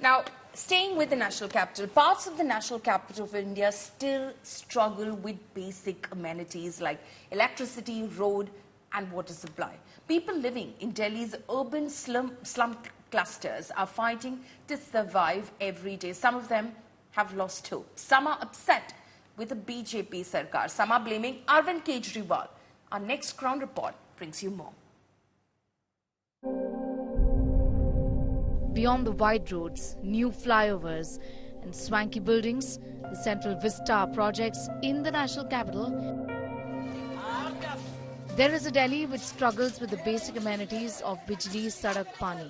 Now, staying with the national capital, parts of the national capital of India still struggle with basic amenities like electricity, road and water supply. People living in Delhi's urban slum clusters are fighting to survive every day. Some of them have lost hope. Some are upset with the BJP Sarkar. Some are blaming Arvind Kejriwal. Our next ground report brings you more. Beyond the wide roads, new flyovers and swanky buildings, the Central Vista projects in the national capital, there is a Delhi which struggles with the basic amenities of Bijli, Sadak, Pani.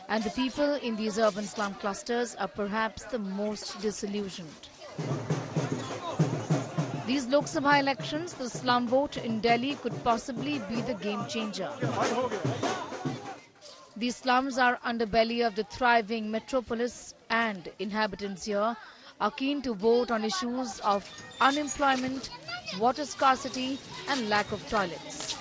And the people in these urban slum clusters are perhaps the most disillusioned. These Lok Sabha elections, the slum vote in Delhi could possibly be the game changer. These slums are underbelly of the thriving metropolis, and inhabitants here are keen to vote on issues of unemployment, water scarcity and lack of toilets.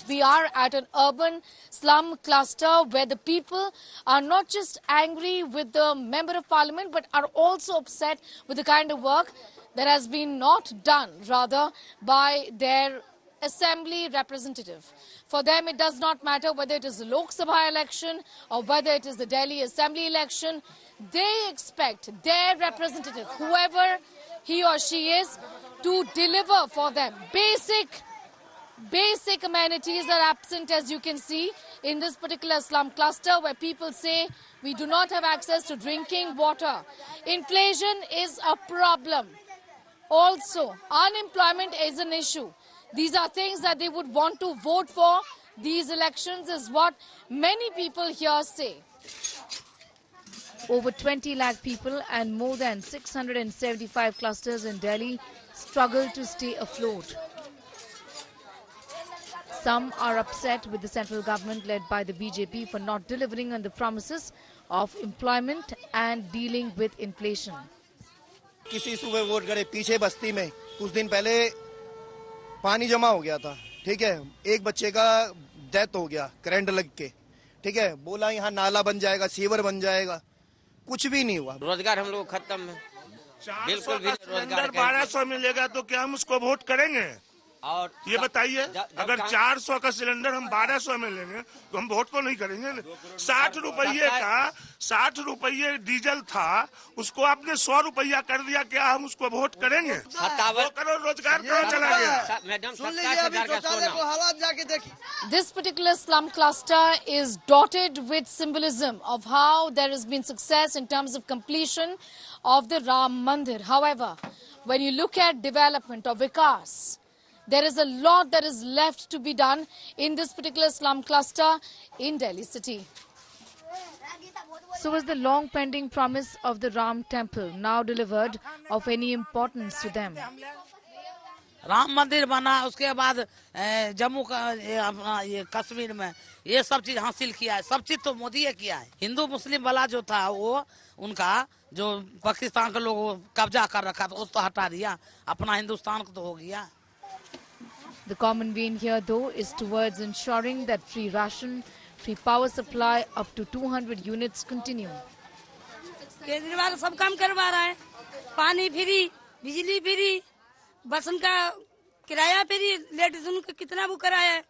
We are at an urban slum cluster where the people are not just angry with the Member of Parliament but are also upset with the kind of work that has been not done, rather, by their assembly representative. For them, it does not matter whether it is the Lok Sabha election or whether it is the Delhi Assembly election. They expect their representative, whoever he or she is, to deliver for them. Basic amenities are absent, as you can see, in this particular slum cluster where people say we do not have access to drinking water. Inflation is a problem. Also, unemployment is an issue. These are things that they would want to vote for. These elections is what many people here say. Over 20 lakh people and more than 675 clusters in Delhi struggle to stay afloat. Some are upset with the central government led by the BJP for not delivering on the promises of employment and dealing with inflation. किसी सुबह vote करे पीछे बस्ती में कुछ दिन पहले पानी जमा हो गया था, ठीक है, एक बच्चे का डेथ हो गया करंट लग के, ठीक है, बोला यहाँ नाला बन जाएगा, सीवर बन जाएगा, कुछ भी नहीं हुआ। रोजगार हम लोग खत्म है, बिल्कुल भी रोजगार। 1200 मिलेगा तो क्या हम उसको वोट करेंगे? और ये बताइए, अगर 400 का सिलेंडर हम 1200 में लेंगे तो हम वोट तो नहीं करेंगे। 60 रुपये डीजल था, उसको आपने 100 रुपया कर दिया, क्या हम उसको वोट करेंगे? 2 करोड़ रोजगार कहाँ चला गया? This particular slum cluster is dotted with symbolism of how there has been success in terms of completion of the Ram Mandir. However, when you look at development of Vikas, there is a lot that is left to be done in this particular slum cluster in Delhi city. So is the long pending promise of the Ram temple now delivered of any importance to them? Ram मंदिर बना, उसके बाद जम्मू का अपना ये कश्मीर में ये सब चीज हासिल किया है। सब चीज तो मोदी ने किया है। हिंदू मुस्लिम वाला जो था वो उनका जो पाकिस्तान के लोग कब्जा कर रखा था उसको हटा दिया, अपना हिंदुस्तान को तो हो गया। The common vein here, though, is towards ensuring that free ration, free power supply up to 200 units continue. Kejriwal सब काम करवा रहा है, पानी फ्री, बिजली फ्री, बस उनका किराया फ्री, लेडीज उनको कितना वो कराया है,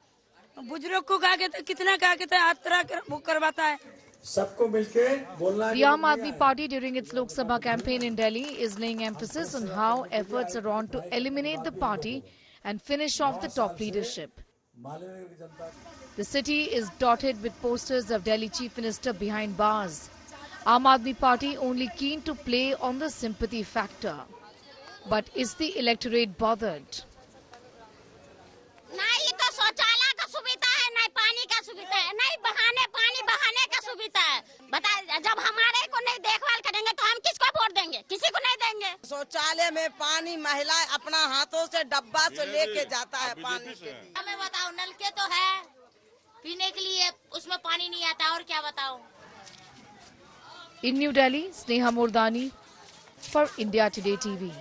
बुजुर्ग को कहा कहता कितना कहा कहता है, हर तरह वो करवाता है। सबको मिलके बोलना। The Aam Aadmi Party during its Lok Sabha campaign in Delhi is laying emphasis on how efforts are on to eliminate the party and finish off the top leadership. The city is dotted with posters of Delhi Chief Minister behind bars. Aam Aadmi Party only keen to play on the sympathy factor. But is the electorate bothered? नहीं तो शौचालय का सुविधा है, नहीं पानी का सुविधा है, नहीं पानी बहाने का सुविधा है। बता, जब हमारे को नहीं देखभाल करेंगे तो हम किसको वोट देंगे? किसी को नहीं देंगे। शौचालय में पानी महिला अपना हाथों से डब्बा से लेके जाता है पानी के। हमें बताओ, नलके तो है पीने के लिए, उसमें पानी नहीं आता, और क्या बताओ? In New Delhi, Sneha Mordani for India Today TV.